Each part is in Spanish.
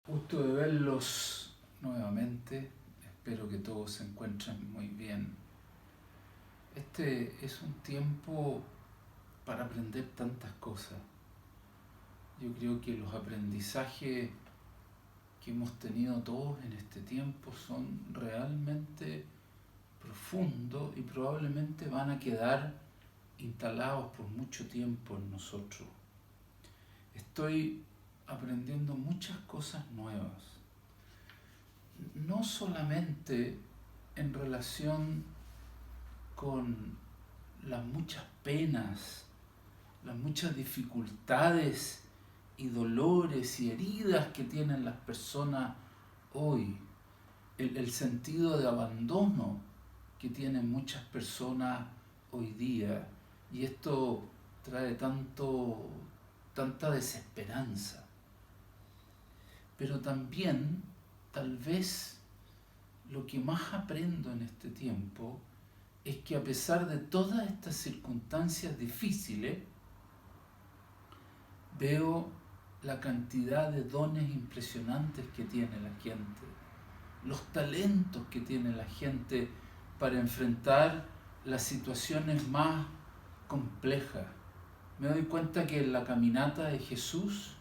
Gusto de verlos nuevamente. Espero que todos se encuentren muy bien. Este es un tiempo para aprender tantas cosas. Yo creo que los aprendizajes que hemos tenido todos en este tiempo son realmente profundos y probablemente van a quedar instalados por mucho tiempo en nosotros. Estoy aprendiendo muchas cosas nuevas, no solamente en relación con las muchas penas, las muchas dificultades y dolores y heridas que tienen las personas hoy, el sentido de abandono que tienen muchas personas hoy día, y esto trae tanta desesperanza. Pero también, tal vez, lo que más aprendo en este tiempo es que a pesar de todas estas circunstancias difíciles, veo la cantidad de dones impresionantes que tiene la gente, los talentos que tiene la gente para enfrentar las situaciones más complejas. Me doy cuenta que en la caminata de Jesús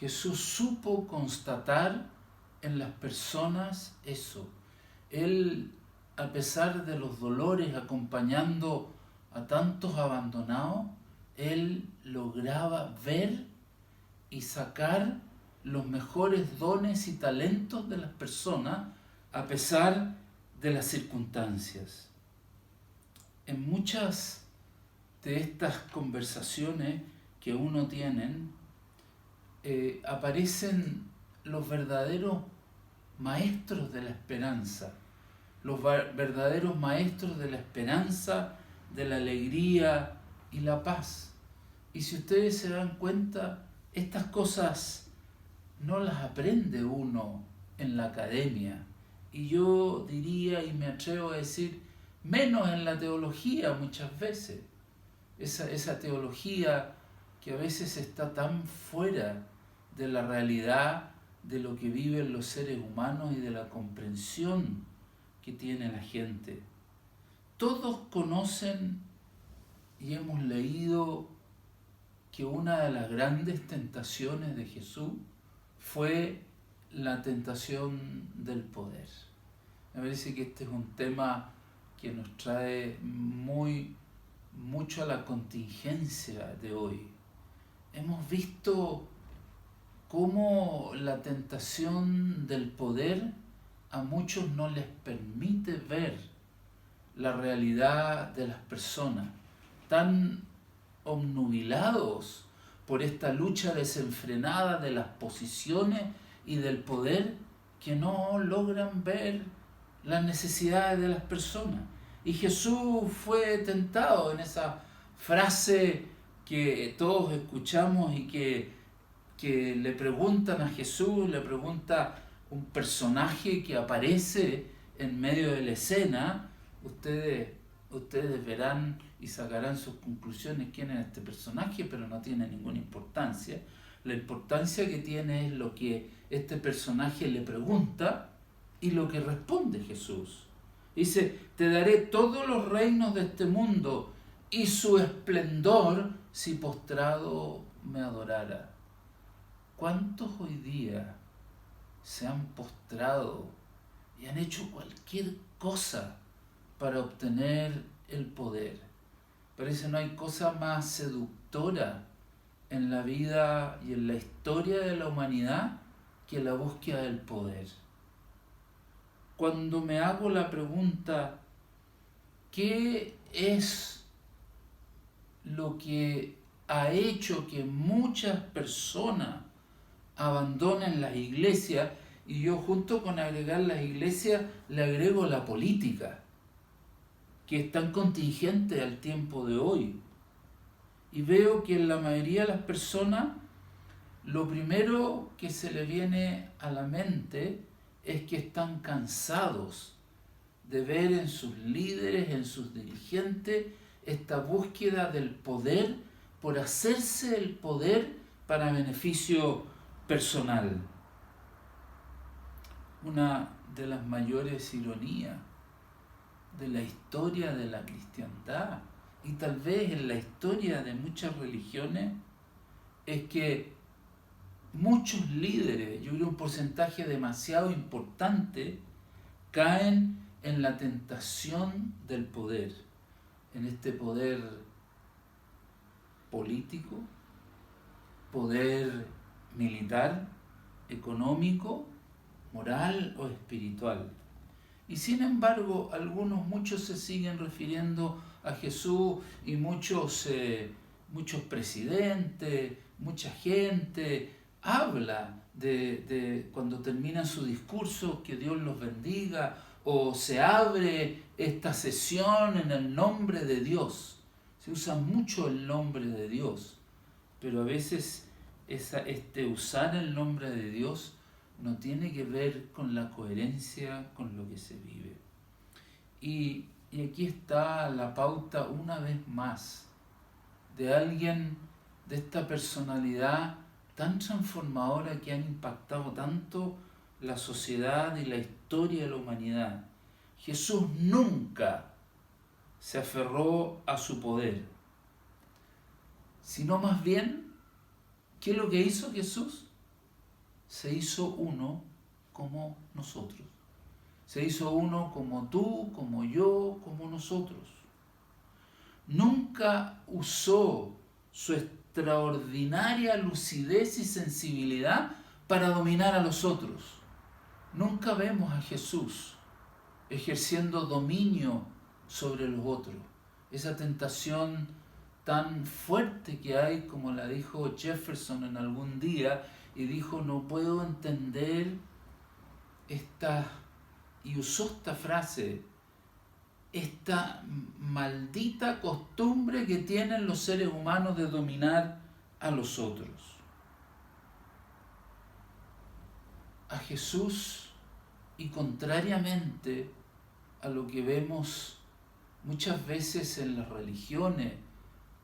supo constatar en las personas eso. Él, a pesar de los dolores, acompañando a tantos abandonados, él lograba ver y sacar los mejores dones y talentos de las personas a pesar de las circunstancias. En muchas de estas conversaciones que uno tiene, aparecen los verdaderos maestros de la esperanza, los verdaderos maestros de la esperanza, de la alegría y la paz. Y si ustedes se dan cuenta, estas cosas no las aprende uno en la academia. Y yo diría y me atrevo a decir, menos en la teología muchas veces. Esa teología que a veces está tan fuera de la realidad de lo que viven los seres humanos y de la comprensión que tiene la gente. Todos conocen y hemos leído que una de las grandes tentaciones de Jesús fue la tentación del poder. Me parece que este es un tema que nos trae mucho a la contingencia de hoy. Hemos visto cómo la tentación del poder a muchos no les permite ver la realidad de las personas, tan obnubilados por esta lucha desenfrenada de las posiciones y del poder, que no logran ver las necesidades de las personas. Y Jesús fue tentado en esa frase que todos escuchamos y que le preguntan a Jesús, le pregunta un personaje que aparece en medio de la escena. Ustedes verán y sacarán sus conclusiones quién es este personaje, pero no tiene ninguna importancia. La importancia que tiene es lo que este personaje le pregunta y lo que responde Jesús. Dice: te daré todos los reinos de este mundo y su esplendor si postrado me adorara. ¿Cuántos hoy día se han postrado y han hecho cualquier cosa para obtener el poder? Parece que no hay cosa más seductora en la vida y en la historia de la humanidad que la búsqueda del poder. Cuando me hago la pregunta, ¿qué es lo que ha hecho que muchas personas abandonen las iglesias? Y yo, junto con agregar las iglesias, le agrego la política, que es tan contingente al tiempo de hoy. Y veo que en la mayoría de las personas, lo primero que se le viene a la mente es que están cansados de ver en sus líderes, en sus dirigentes, esta búsqueda del poder por hacerse el poder para beneficio personal. una de las mayores ironías de la historia de la cristiandad y tal vez en la historia de muchas religiones es que muchos líderes, yo creo un porcentaje demasiado importante, caen en la tentación del poder, en este poder político, poder militar, económico, moral o espiritual. Y sin embargo, muchos se siguen refiriendo a Jesús y muchos presidentes, mucha gente habla de cuando termina su discurso, que Dios los bendiga, o se abre esta sesión en el nombre de Dios. Se usa mucho el nombre de Dios, pero a veces usar el nombre de Dios no tiene que ver con la coherencia con lo que se vive. Y aquí está la pauta una vez más de alguien, de esta personalidad tan transformadora que han impactado tanto la sociedad y la historia de la humanidad. Jesús nunca se aferró a su poder, sino más bien, ¿qué es lo que hizo Jesús? Se hizo uno como nosotros. Se hizo uno como tú, como yo, como nosotros. Nunca usó su extraordinaria lucidez y sensibilidad para dominar a los otros. Nunca vemos a Jesús ejerciendo dominio sobre los otros. Esa tentación tan fuerte que hay, como la dijo Jefferson en algún día, y dijo, no puedo entender y usó esta frase, esta maldita costumbre que tienen los seres humanos de dominar a los otros. A Jesús, y contrariamente a lo que vemos muchas veces en las religiones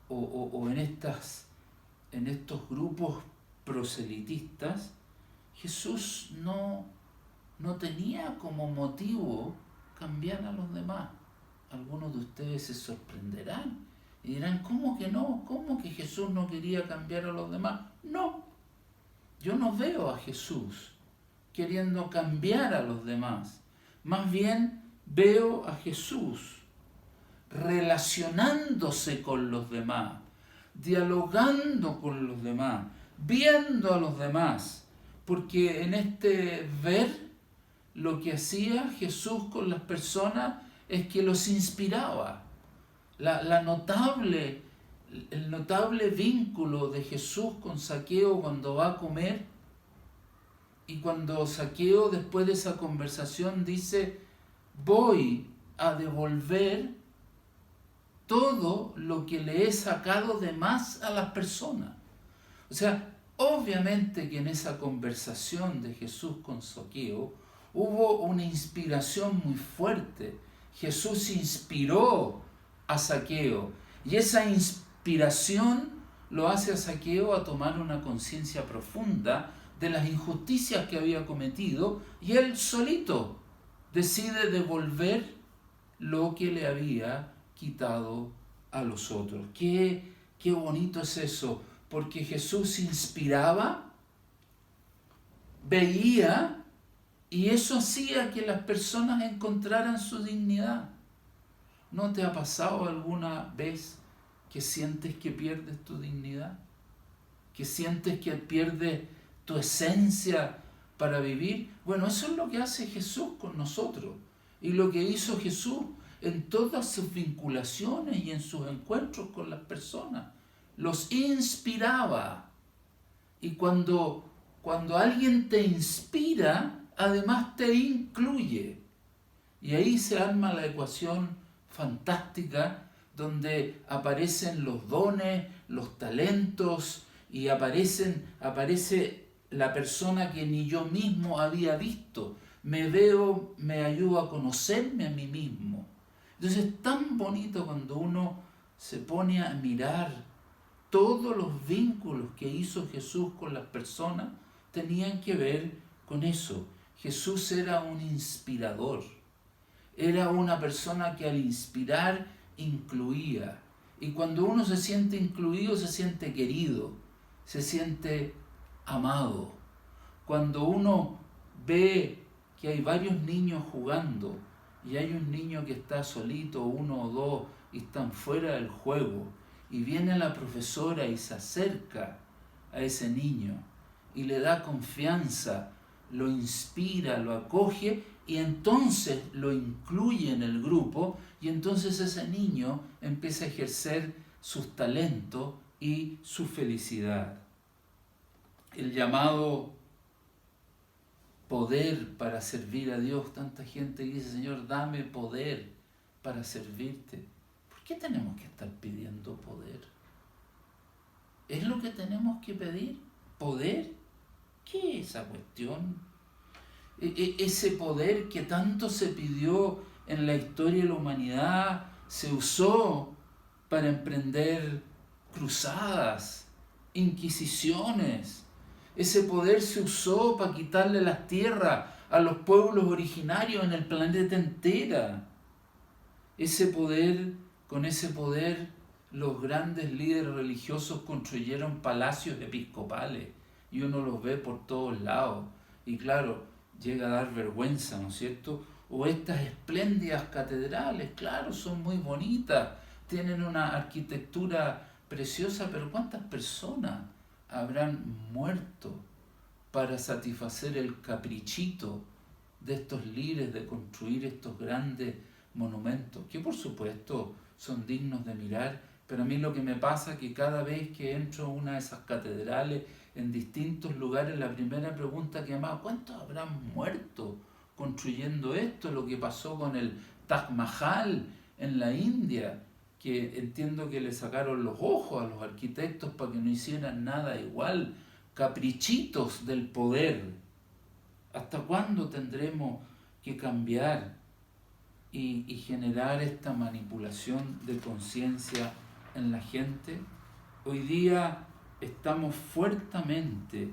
o en estos grupos proselitistas, Jesús no tenía como motivo cambiar a los demás. Algunos de ustedes se sorprenderán y dirán, ¿cómo que no? ¿Cómo que Jesús no quería cambiar a los demás? No, yo no veo a Jesús queriendo cambiar a los demás. Más bien veo a Jesús relacionándose con los demás, dialogando con los demás, viendo a los demás, porque en este ver lo que hacía Jesús con las personas es que los inspiraba. El notable vínculo de Jesús con Zaqueo cuando va a comer, y cuando Zaqueo después de esa conversación dice, voy a devolver todo lo que le he sacado de más a las personas. O sea, obviamente que en esa conversación de Jesús con Zaqueo hubo una inspiración muy fuerte. Jesús inspiró a Zaqueo y esa inspiración lo hace a Zaqueo a tomar una conciencia profunda de las injusticias que había cometido, y él solito decide devolver lo que le había quitado a los otros. Qué bonito es eso, porque Jesús inspiraba, veía, y eso hacía que las personas encontraran su dignidad. ¿No te ha pasado alguna vez que sientes que pierdes tu dignidad? ¿Que sientes que pierdes tu esencia para vivir? Bueno, eso es lo que hace Jesús con nosotros, y lo que hizo Jesús en todas sus vinculaciones y en sus encuentros con las personas. Los inspiraba. Y cuando alguien te inspira, además te incluye. Y ahí se arma la ecuación fantástica donde aparecen los dones, los talentos, y aparece la persona que ni yo mismo había visto. Me veo, me ayuda a conocerme a mí mismo. Entonces es tan bonito cuando uno se pone a mirar todos los vínculos que hizo Jesús con las personas, tenían que ver con eso. Jesús era un inspirador. Era una persona que al inspirar incluía. Y cuando uno se siente incluido, se siente querido, se siente amado. Cuando uno ve que hay varios niños jugando y hay un niño que está solito, uno o dos, y están fuera del juego, y viene la profesora y se acerca a ese niño y le da confianza, lo inspira, lo acoge y entonces lo incluye en el grupo, y entonces ese niño empieza a ejercer sus talentos y su felicidad. El llamado poder para servir a Dios. Tanta gente dice: Señor, dame poder para servirte. ¿Por qué tenemos que estar pidiendo poder? ¿Es lo que tenemos que pedir? ¿Poder? ¿Qué es esa cuestión? Ese poder que tanto se pidió en la historia de la humanidad se usó para emprender cruzadas, inquisiciones. Ese poder se usó para quitarle las tierras a los pueblos originarios en el planeta entero. Con ese poder, los grandes líderes religiosos construyeron palacios episcopales y uno los ve por todos lados. Y claro, llega a dar vergüenza, ¿no es cierto? O estas espléndidas catedrales, claro, son muy bonitas, tienen una arquitectura preciosa, pero ¿cuántas personas habrán muerto para satisfacer el caprichito de estos líderes de construir estos grandes monumentos, que por supuesto son dignos de mirar? Pero a mí lo que me pasa es que cada vez que entro a una de esas catedrales en distintos lugares, la primera pregunta que me hago: ¿cuántos habrán muerto construyendo esto? Lo que pasó con el Taj Mahal en la India, que entiendo que le sacaron los ojos a los arquitectos para que no hicieran nada igual. Caprichitos del poder. ¿Hasta cuándo tendremos que cambiar y generar esta manipulación de conciencia en la gente? Hoy día estamos fuertemente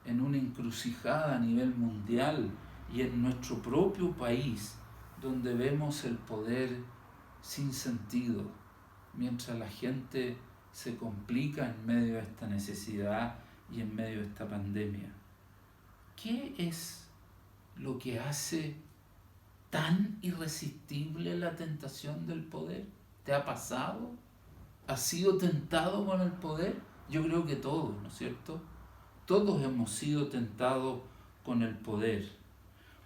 en una encrucijada a nivel mundial y en nuestro propio país, donde vemos el poder sin sentido, mientras la gente se complica en medio de esta necesidad y en medio de esta pandemia. ¿Qué es lo que hace tan irresistible la tentación del poder? ¿Te ha pasado? ¿Has sido tentado con el poder? Yo creo que todos, ¿no es cierto? Todos hemos sido tentados con el poder.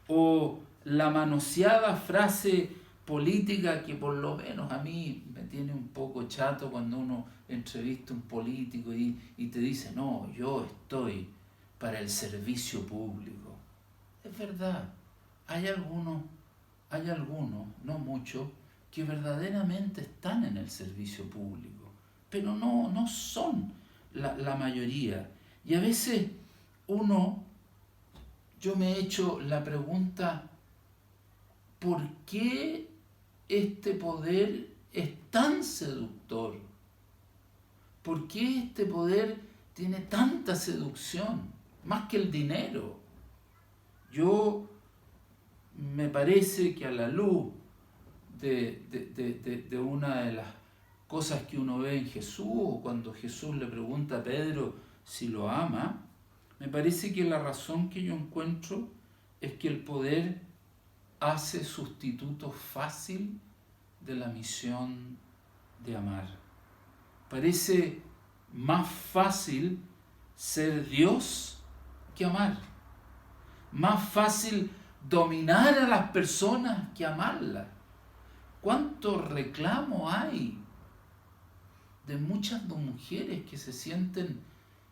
O la manoseada frase política que por lo menos a mí me tiene un poco chato cuando uno entrevista a un político y te dice: no, yo estoy para el servicio público. Es verdad, hay algunos, no muchos, que verdaderamente están en el servicio público, pero no son la mayoría. Y a veces yo me he hecho la pregunta: ¿por qué este poder es tan seductor? ¿Por qué este poder tiene tanta seducción? Más que el dinero. Me parece que a la luz de una de las cosas que uno ve en Jesús, o cuando Jesús le pregunta a Pedro si lo ama, me parece que la razón que yo encuentro es que el poder hace sustituto fácil de la misión de amar. Parece más fácil ser Dios que amar. Más fácil dominar a las personas que amarlas. ¿Cuánto reclamo hay de muchas mujeres que se sienten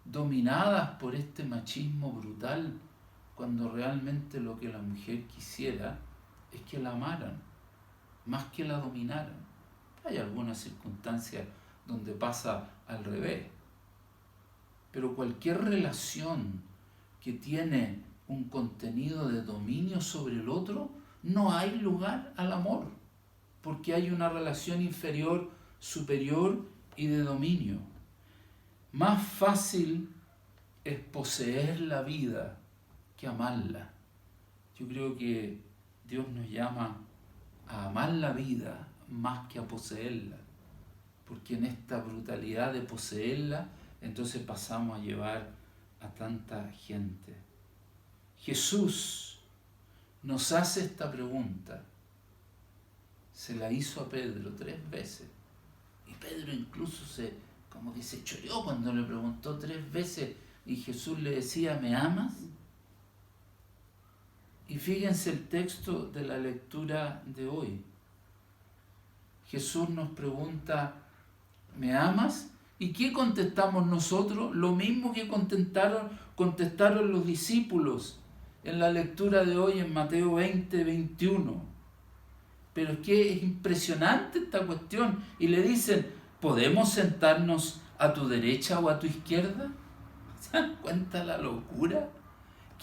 dominadas por este machismo brutal, cuando realmente lo que la mujer quisiera es que la amaran, más que la dominaran? Hay algunas circunstancias donde pasa al revés, pero cualquier relación que tiene un contenido de dominio sobre el otro, no hay lugar al amor, porque hay una relación inferior, superior y de dominio. Más fácil es poseer la vida que amarla. Yo creo que Dios nos llama a amar la vida más que a poseerla, porque en esta brutalidad de poseerla, entonces pasamos a llevar a tanta gente. Jesús nos hace esta pregunta, se la hizo a Pedro 3 veces, y Pedro incluso como que se choreó cuando le preguntó 3 veces, y Jesús le decía, ¿me amas? Y fíjense el texto de la lectura de hoy. Jesús nos pregunta, ¿me amas? ¿Y qué contestamos nosotros? Lo mismo que contestaron los discípulos en la lectura de hoy en Mateo 20, 21. Pero es que es impresionante esta cuestión. Y le dicen, ¿podemos sentarnos a tu derecha o a tu izquierda? ¿Se dan cuenta la locura?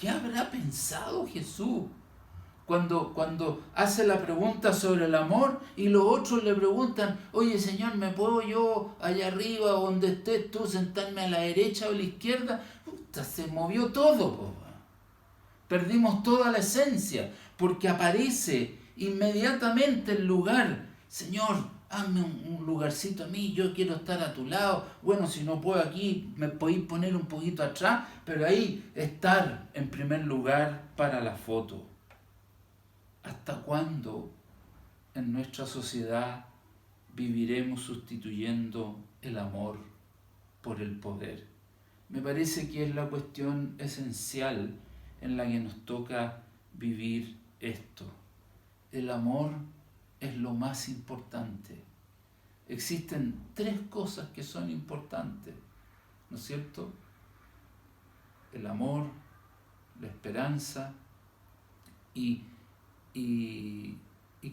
¿Qué habrá pensado Jesús cuando hace la pregunta sobre el amor y los otros le preguntan, oye Señor, ¿me puedo yo allá arriba donde estés tú sentarme a la derecha o a la izquierda? Puta, se movió todo, po. Perdimos toda la esencia porque aparece inmediatamente el lugar. Señor, hazme un lugarcito a mí, yo quiero estar a tu lado. Bueno, si no puedo aquí, me podéis poner un poquito atrás, pero ahí estar en primer lugar para la foto. ¿Hasta cuándo en nuestra sociedad viviremos sustituyendo el amor por el poder? Me parece que es la cuestión esencial en la que nos toca vivir esto. El amor es lo más importante. Existen 3 cosas que son importantes, ¿no es cierto? El amor, la esperanza y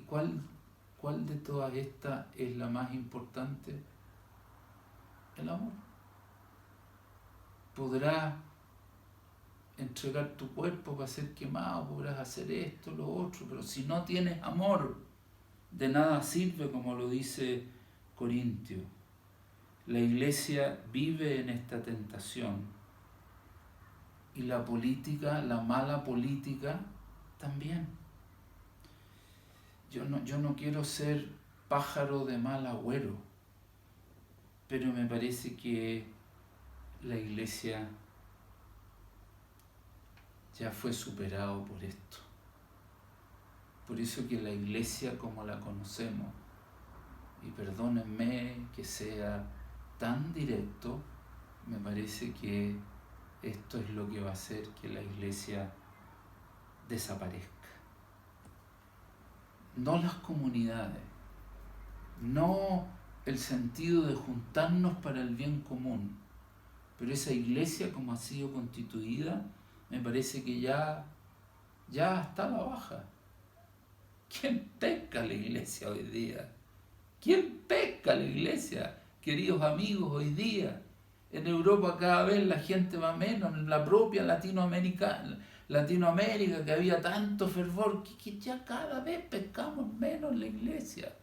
¿cuál de todas estas es la más importante? El amor. Podrás entregar tu cuerpo para ser quemado, podrás hacer esto, lo otro, pero si no tienes amor, de nada sirve, como lo dice Corintio. La iglesia vive en esta tentación y la política, la mala política, también. Yo no quiero ser pájaro de mal agüero, pero me parece que la iglesia ya fue superado por esto. Por eso que la iglesia como la conocemos, y perdónenme que sea tan directo, me parece que esto es lo que va a hacer que la iglesia desaparezca. No las comunidades, no el sentido de juntarnos para el bien común, pero esa iglesia como ha sido constituida, me parece que ya está a la baja. ¿Quién pesca la iglesia hoy día? ¿Quién pesca la iglesia, queridos amigos, hoy día? En Europa cada vez la gente va menos, en la propia Latinoamérica, que había tanto fervor, que ya cada vez pescamos menos la iglesia.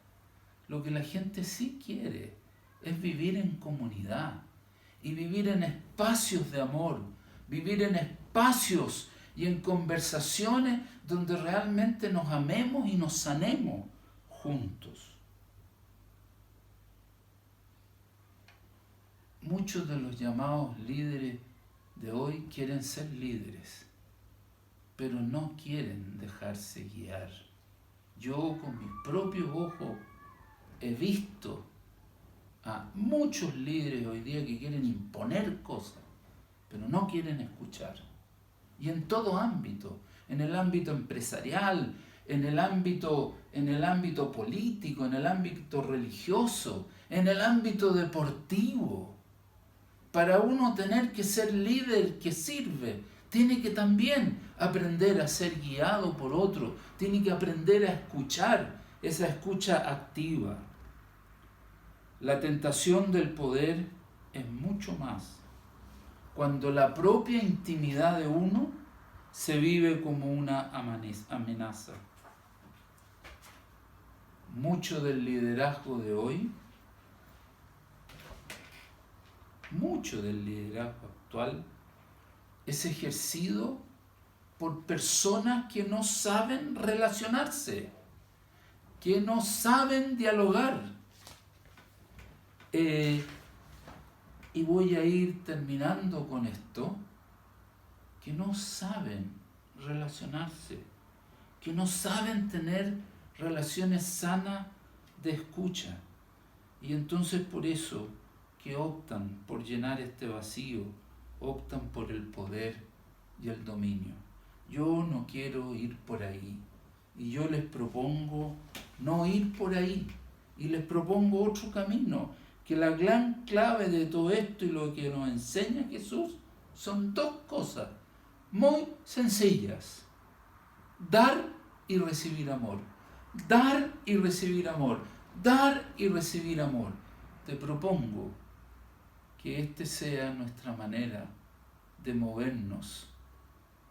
Lo que la gente sí quiere es vivir en comunidad y vivir en espacios de amor, vivir en espacios y en conversaciones donde realmente nos amemos y nos sanemos juntos. Muchos de los llamados líderes de hoy quieren ser líderes, pero no quieren dejarse guiar. Yo con mis propios ojos he visto a muchos líderes hoy día que quieren imponer cosas, pero no quieren escuchar. Y en todo ámbito, en el ámbito empresarial, en el ámbito político, en el ámbito religioso, en el ámbito deportivo. Para uno tener que ser líder que sirve, tiene que también aprender a ser guiado por otro, tiene que aprender a escuchar, esa escucha activa. La tentación del poder es mucho más cuando la propia intimidad de uno se vive como una amenaza. Mucho del liderazgo de hoy, mucho del liderazgo actual es ejercido por personas que no saben relacionarse, que no saben dialogar. Y voy a ir terminando con esto, que no saben relacionarse, que no saben tener relaciones sanas de escucha. Y entonces por eso que optan por llenar este vacío, optan por el poder y el dominio. Yo no quiero ir por ahí. Y yo les propongo no ir por ahí. Y les propongo otro camino. Que la gran clave de todo esto y lo que nos enseña Jesús son dos cosas muy sencillas. Dar y recibir amor. Dar y recibir amor. Dar y recibir amor. Te propongo que este sea nuestra manera de movernos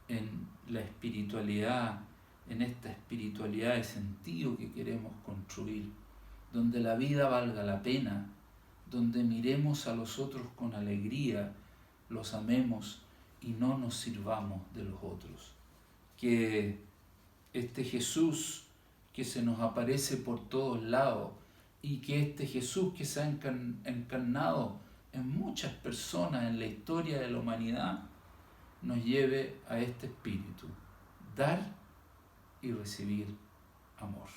en la espiritualidad, en esta espiritualidad de sentido que queremos construir, donde la vida valga la pena, donde miremos a los otros con alegría, los amemos y no nos sirvamos de los otros. Que este Jesús que se nos aparece por todos lados y que este Jesús que se ha encarnado en muchas personas en la historia de la humanidad nos lleve a este espíritu, dar y recibir amor.